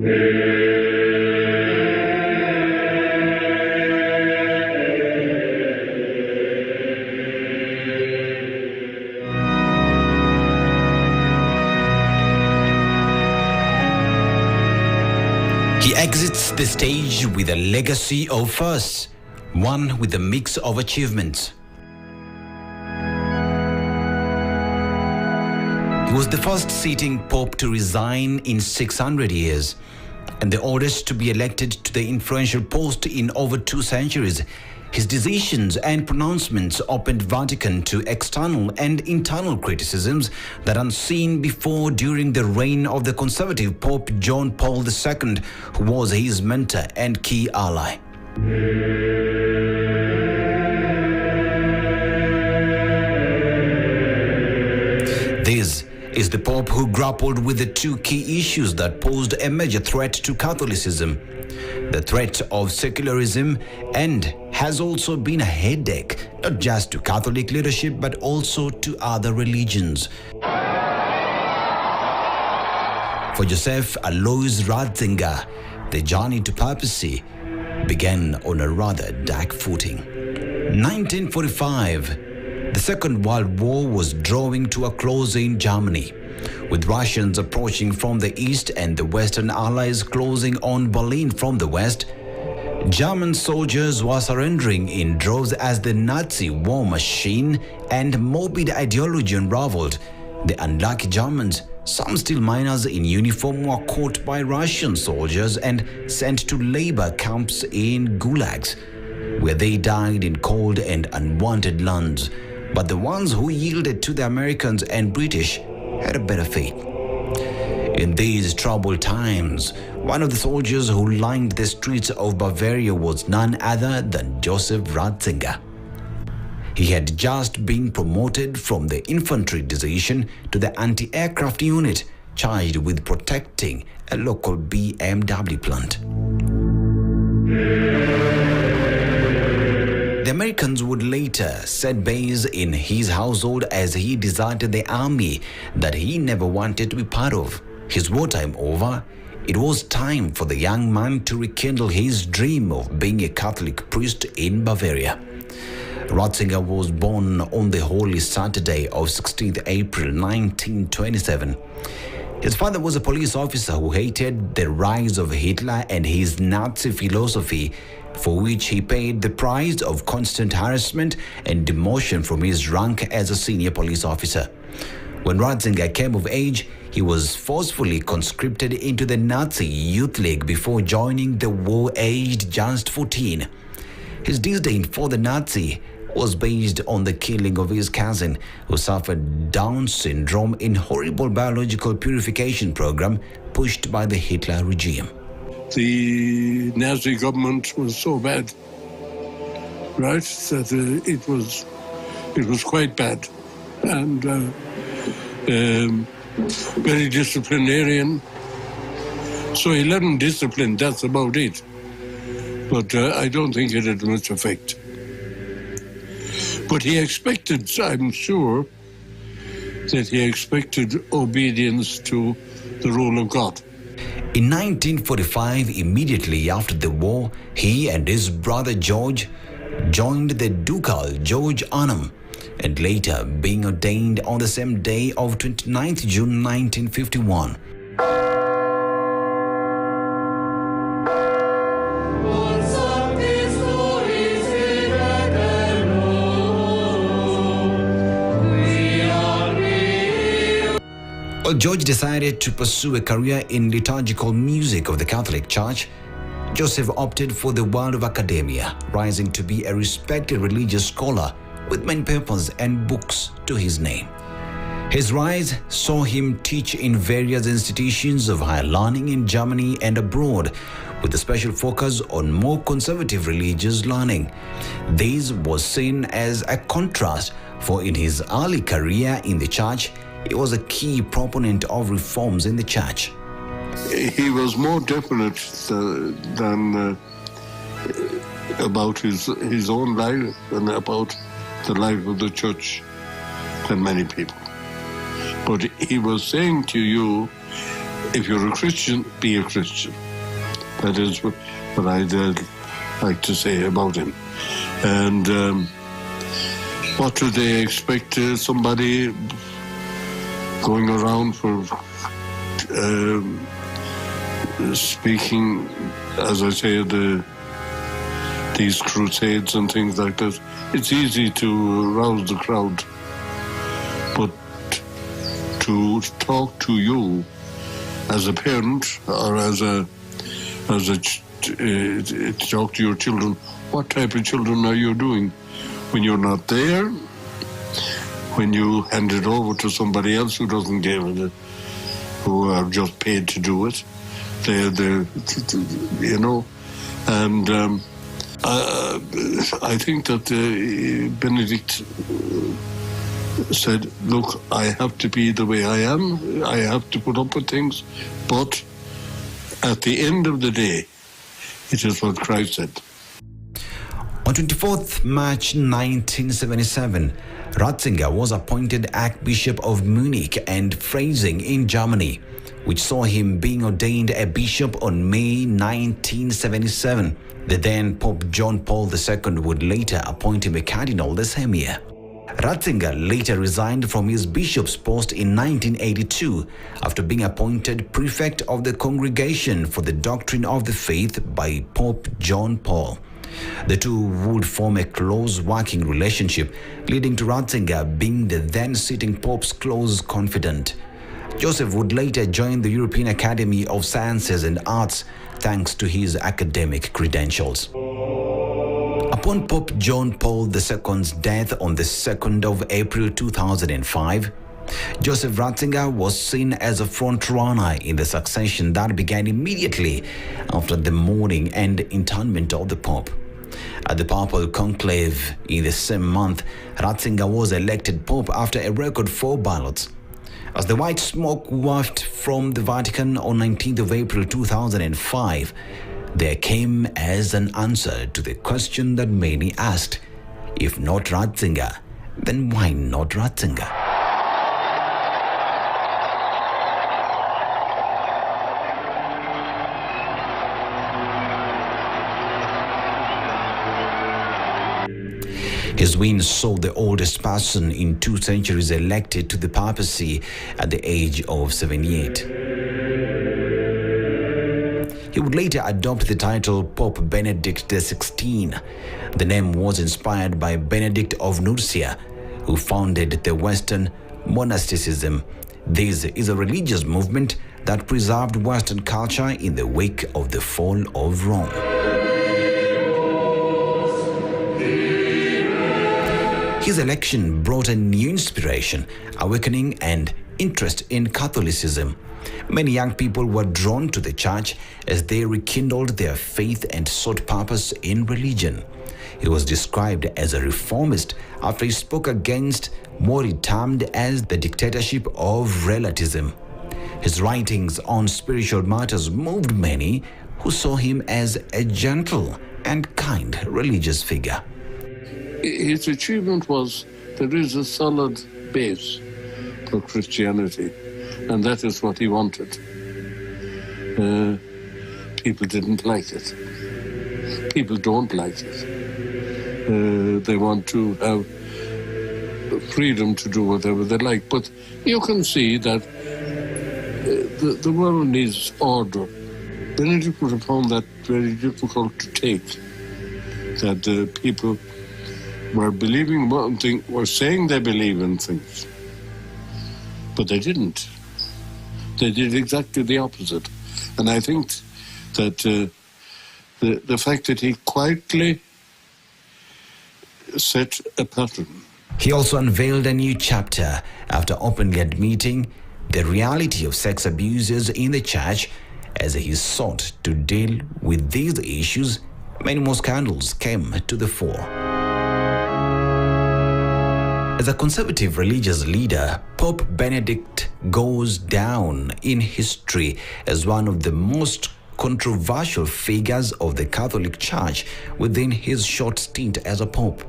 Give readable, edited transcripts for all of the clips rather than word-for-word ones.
He exits the stage with a legacy of firsts, one with a mix of achievements. He was the first sitting pope to resign in 600 years, and the oldest to be elected to the influential post in over 2 centuries. His decisions and pronouncements opened Vatican to external and internal criticisms that unseen before during the reign of the conservative Pope John Paul II, who was his mentor and key ally. This is the Pope who grappled with the 2 key issues that posed a major threat to Catholicism: the threat of secularism, and has also been a headache not just to Catholic leadership but also to other religions. For Joseph Alois Ratzinger, the journey to papacy began on a rather dark footing. 1945, the Second World War was drawing to a close in Germany, with Russians approaching from the east and the Western Allies closing on Berlin from the west. German soldiers were surrendering in droves as the Nazi war machine and morbid ideology unraveled. The unlucky Germans, some still miners in uniform, were caught by Russian soldiers and sent to labor camps in gulags, where they died in cold and unwanted lands. But the ones who yielded to the Americans and British had a better fate. In these troubled times, one of the soldiers who lined the streets of Bavaria was none other than Joseph Ratzinger. He had just been promoted from the infantry division to the anti-aircraft unit, charged with protecting a local BMW plant. The Americans would later set base in his household as he deserted the army that he never wanted to be part of. His wartime over, it was time for the young man to rekindle his dream of being a Catholic priest in Bavaria. Ratzinger was born on the Holy Saturday of 16th April 1927. His father was a police officer who hated the rise of Hitler and his Nazi philosophy, for which he paid the price of constant harassment and demotion from his rank as a senior police officer. When Ratzinger came of age, he was forcefully conscripted into the Nazi Youth League before joining the war aged just 14. His disdain for the Nazi was based on the killing of his cousin, who suffered Down syndrome in horrible biological purification program pushed by the Hitler regime. The Nazi government was so bad, right, that it was quite bad, and very disciplinarian. So he learned discipline, that's about it. But I don't think it had much effect. But he expected, I'm sure, that he expected obedience to the rule of God. In 1945, immediately after the war, he and his brother George joined the ducal George Arnhem, and later being ordained on the same day of 29th June 1951. While George decided to pursue a career in liturgical music of the Catholic Church, Joseph opted for the world of academia, rising to be a respected religious scholar with many papers and books to his name. His rise saw him teach in various institutions of higher learning in Germany and abroad, with a special focus on more conservative religious learning. This was seen as a contrast, for in his early career in the church, he was a key proponent of reforms in the church. He was more definite than about his own life and about the life of the church than many people. But he was saying to you, if you're a Christian, be a Christian. That is what I'd like to say about him. And what do they expect somebody going around for speaking, as I say, these crusades and things like that? It's easy to rouse the crowd, but to talk to you as a parent or as a talk to your children, what type of children are you doing when you're not there? When you hand it over to somebody else who doesn't give it, who are just paid to do it, and I think that Benedict said, look, I have to be the way I am, I have to put up with things, but at the end of the day, it is what Christ said. On 24th March 1977, Ratzinger was appointed Archbishop of Munich and Freising in Germany, which saw him being ordained a bishop on May 1977. The then Pope John Paul II would later appoint him a cardinal the same year. Ratzinger later resigned from his bishop's post in 1982 after being appointed prefect of the Congregation for the Doctrine of the Faith by Pope John Paul. The two would form a close working relationship, leading to Ratzinger being the then sitting Pope's close confidant. Joseph would later join the European Academy of Sciences and Arts thanks to his academic credentials. Upon Pope John Paul II's death on the 2nd of April 2005, Joseph Ratzinger was seen as a front-runner in the succession that began immediately after the mourning and internment of the Pope. At the Papal Conclave in the same month, Ratzinger was elected Pope after a record 4 ballots. As the white smoke wafted from the Vatican on 19th of April 2005, there came as an answer to the question that many asked, if not Ratzinger, then why not Ratzinger? His win saw the oldest person in 2 centuries elected to the papacy at the age of 78. He would later adopt the title Pope Benedict XVI. The name was inspired by Benedict of Nursia, who founded the Western monasticism. This is a religious movement that preserved Western culture in the wake of the fall of Rome. His election brought a new inspiration, awakening, and interest in Catholicism. Many young people were drawn to the church as they rekindled their faith and sought purpose in religion. He was described as a reformist after he spoke against what he termed as the dictatorship of relativism. His writings on spiritual matters moved many who saw him as a gentle and kind religious figure. His achievement was there is a solid base for Christianity, and that is what he wanted. People didn't like it. People don't like it. They want to have freedom to do whatever they like, but you can see that the world needs order. Benedict would have found that very difficult to take, that people were believing one thing, were saying they believe in things, but they didn't. They did exactly the opposite. And I think that the fact that he quietly set a pattern. He also unveiled a new chapter after openly admitting the reality of sex abuses in the church. As he sought to deal with these issues, many more scandals came to the fore. As a conservative religious leader, Pope Benedict goes down in history as one of the most controversial figures of the Catholic Church within his short stint as a pope.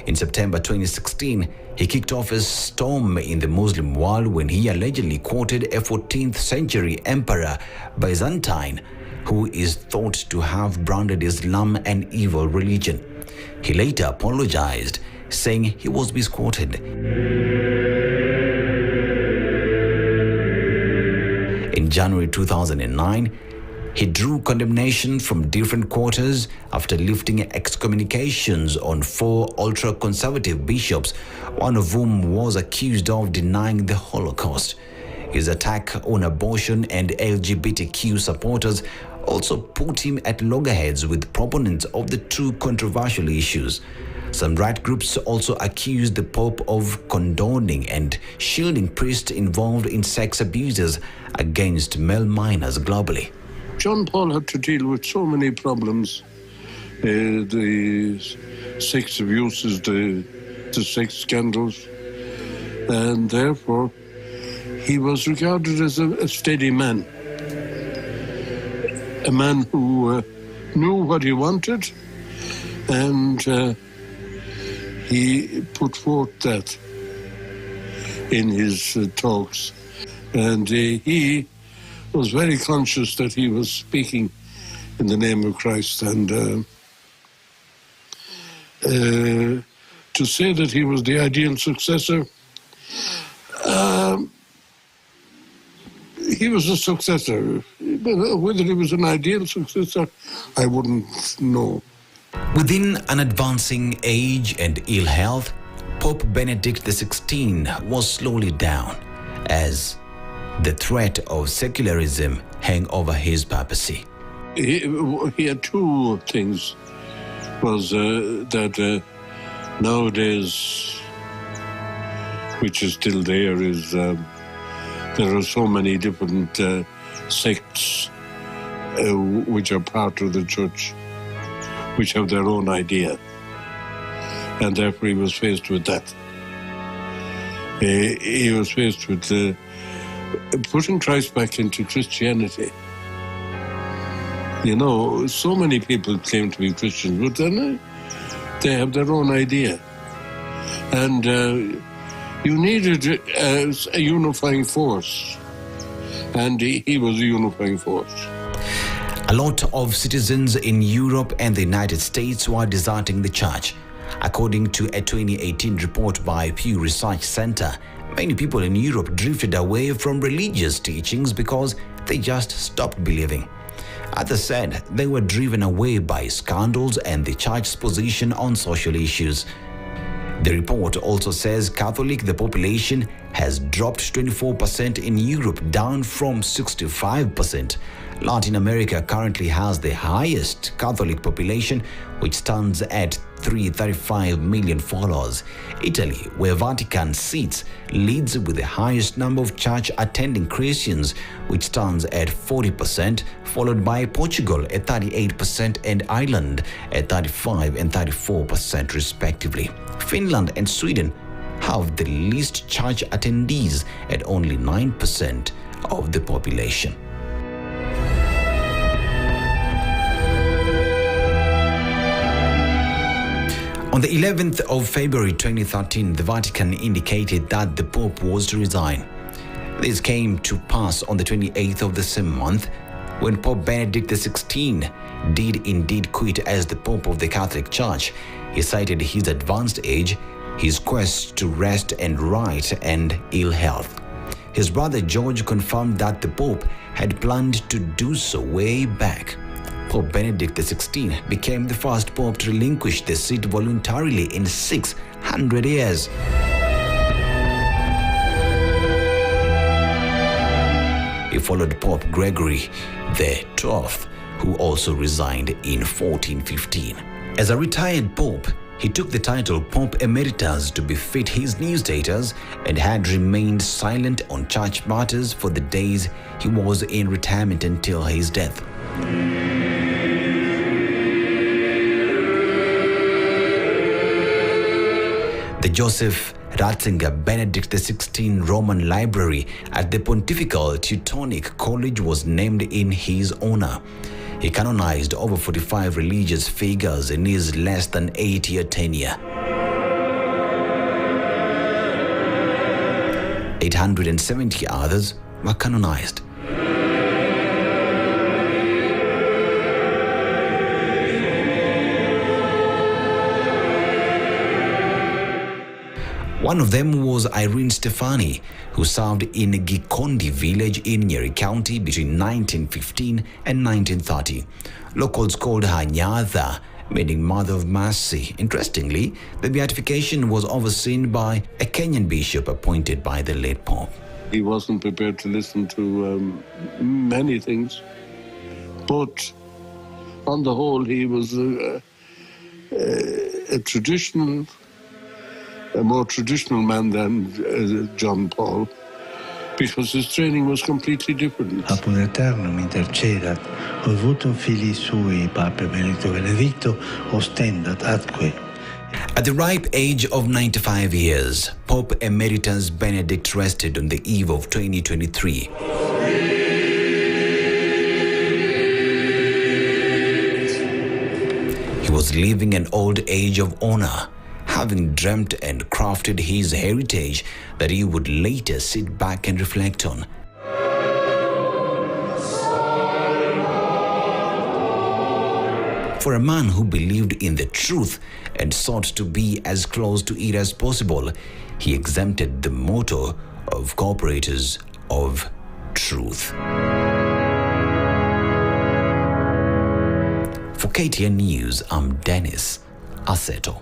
In September 2016, He kicked off a storm in the Muslim world when he allegedly quoted a 14th century emperor Byzantine, who is thought to have branded Islam an evil religion. He later apologized, saying he was misquoted. In January 2009, he drew condemnation from different quarters after lifting excommunications on 4 ultra-conservative bishops, one of whom was accused of denying the Holocaust. His attack on abortion and LGBTQ supporters also put him at loggerheads with proponents of the two controversial issues. Some right groups also accused the Pope of condoning and shielding priests involved in sex abuses against male minors globally. John Paul had to deal with so many problems, the sex abuses, the sex scandals, and therefore he was regarded as a steady man, a man who knew what he wanted, and he put forth that in his talks, and he was very conscious that he was speaking in the name of Christ, and to say that he was the ideal successor, he was a successor. Whether he was an ideal successor, I wouldn't know. Within an advancing age and ill health, Pope Benedict XVI was slowly down as the threat of secularism hung over his papacy. He had two things. Was that nowadays, which is still there, is there are so many different sects which are part of the church, which have their own idea, and therefore he was faced with that. He was faced with putting Christ back into Christianity. You know, so many people claim to be Christians, but then they have their own idea. And you needed a unifying force, and he was a unifying force. A lot of citizens in Europe and the United States were deserting the church. According to a 2018 report by Pew Research Center, many people in Europe drifted away from religious teachings because they just stopped believing. Others said they were driven away by scandals and the church's position on social issues. The report also says the population has dropped 24% in Europe, down from 65%. Latin America currently has the highest Catholic population, which stands at 335 million followers. Italy, where Vatican sits, leads with the highest number of church-attending Christians, which stands at 40%, followed by Portugal at 38% and Ireland at 35% and 34% respectively. Finland and Sweden have the least church attendees at only 9% of the population. On the 11th of February 2013, the Vatican indicated that the Pope was to resign. This came to pass on the 28th of the same month, when Pope Benedict XVI did indeed quit as the Pope of the Catholic Church. He cited his advanced age, his quest to rest and right, and ill health. His brother George confirmed that the Pope had planned to do so way back. Pope Benedict XVI became the first Pope to relinquish the seat voluntarily in 600 years. He followed Pope Gregory XII, who also resigned in 1415. As a retired Pope, he took the title Pope Emeritus to befit his new status and had remained silent on church matters for the days he was in retirement until his death. The Joseph Ratzinger Benedict XVI Roman Library at the Pontifical Teutonic College was named in his honor. He canonized over 45 religious figures in his less than 8-year tenure. 870 others were canonized. One of them was Irene Stefani, who served in Gikondi village in Nyeri County between 1915 and 1930. Locals called her Nyatha, meaning Mother of Mercy. Interestingly, the beatification was overseen by a Kenyan bishop appointed by the late Pope. He wasn't prepared to listen to many things, but on the whole, he was a more traditional man than John Paul, because his training was completely different. Apud Eternum intercedat, ut votum filii sui, Pape Benedicto, ostendat atque. At the ripe age of 95 years, Pope Emeritus Benedict rested on the eve of 2023. He was living an old age of honor, having dreamt and crafted his heritage that he would later sit back and reflect on. For a man who believed in the truth and sought to be as close to it as possible, he exempted the motto of cooperators of truth. For KTN News, I'm Dennis Aseto.